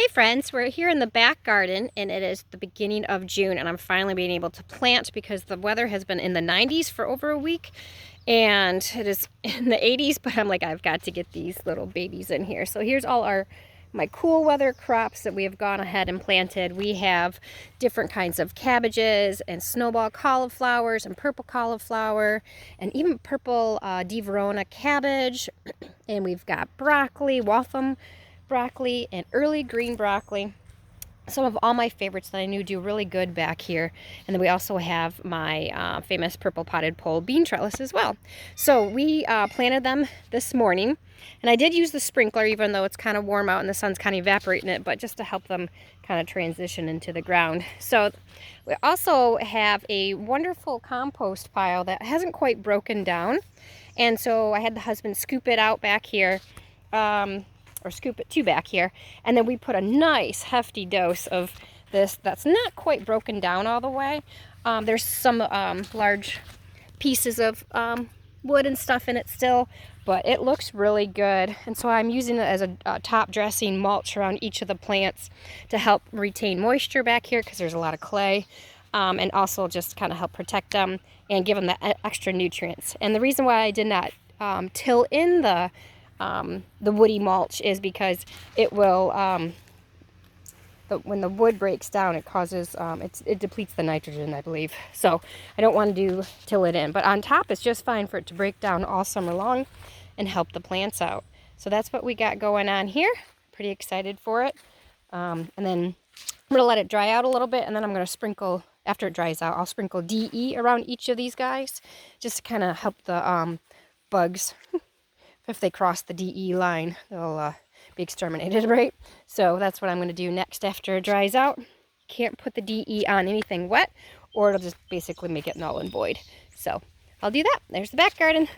Hey friends, we're here in the back garden and it is the beginning of June and I'm finally being able to plant because the weather has been in the 90s for over a week and it is in the 80s, but I'm like, I've got to get these little babies in here. So here's all my cool weather crops that we have gone ahead and planted. We have different kinds of cabbages and snowball cauliflowers and purple cauliflower and even purple Di Verona cabbage. And we've got broccoli, Waltham broccoli, and early green broccoli. Some of all my favorites that I knew do really good back here. And then we also have my famous purple potted pole bean trellis as well. So we planted them this morning. And I did use the sprinkler even though it's kind of warm out and the sun's kind of evaporating it, but just to help them kind of transition into the ground. So we also have a wonderful compost pile that hasn't quite broken down. And so I had the husband scoop it out back here. Or scoop it to back here, and then we put a nice hefty dose of this that's not quite broken down all the way. There's some large pieces of wood and stuff in it still, but it looks really good. And so I'm using it as a top dressing mulch around each of the plants to help retain moisture back here because there's a lot of clay, and also just kind of help protect them and give them the extra nutrients. And the reason why I did not till in the woody mulch is because it will, when the wood breaks down, it causes, it depletes the nitrogen, I believe. So I don't want to till it in. But on top, it's just fine for it to break down all summer long and help the plants out. So that's what we got going on here. Pretty excited for it. And then I'm going to let it dry out a little bit, and then I'm going to sprinkle, after it dries out, I'll sprinkle DE around each of these guys, just to kind of help the bugs. If they cross the DE line, they'll be exterminated, right? So that's what I'm going to do next after it dries out. Can't put the DE on anything wet, or it'll just basically make it null and void. So I'll do that. There's the back garden.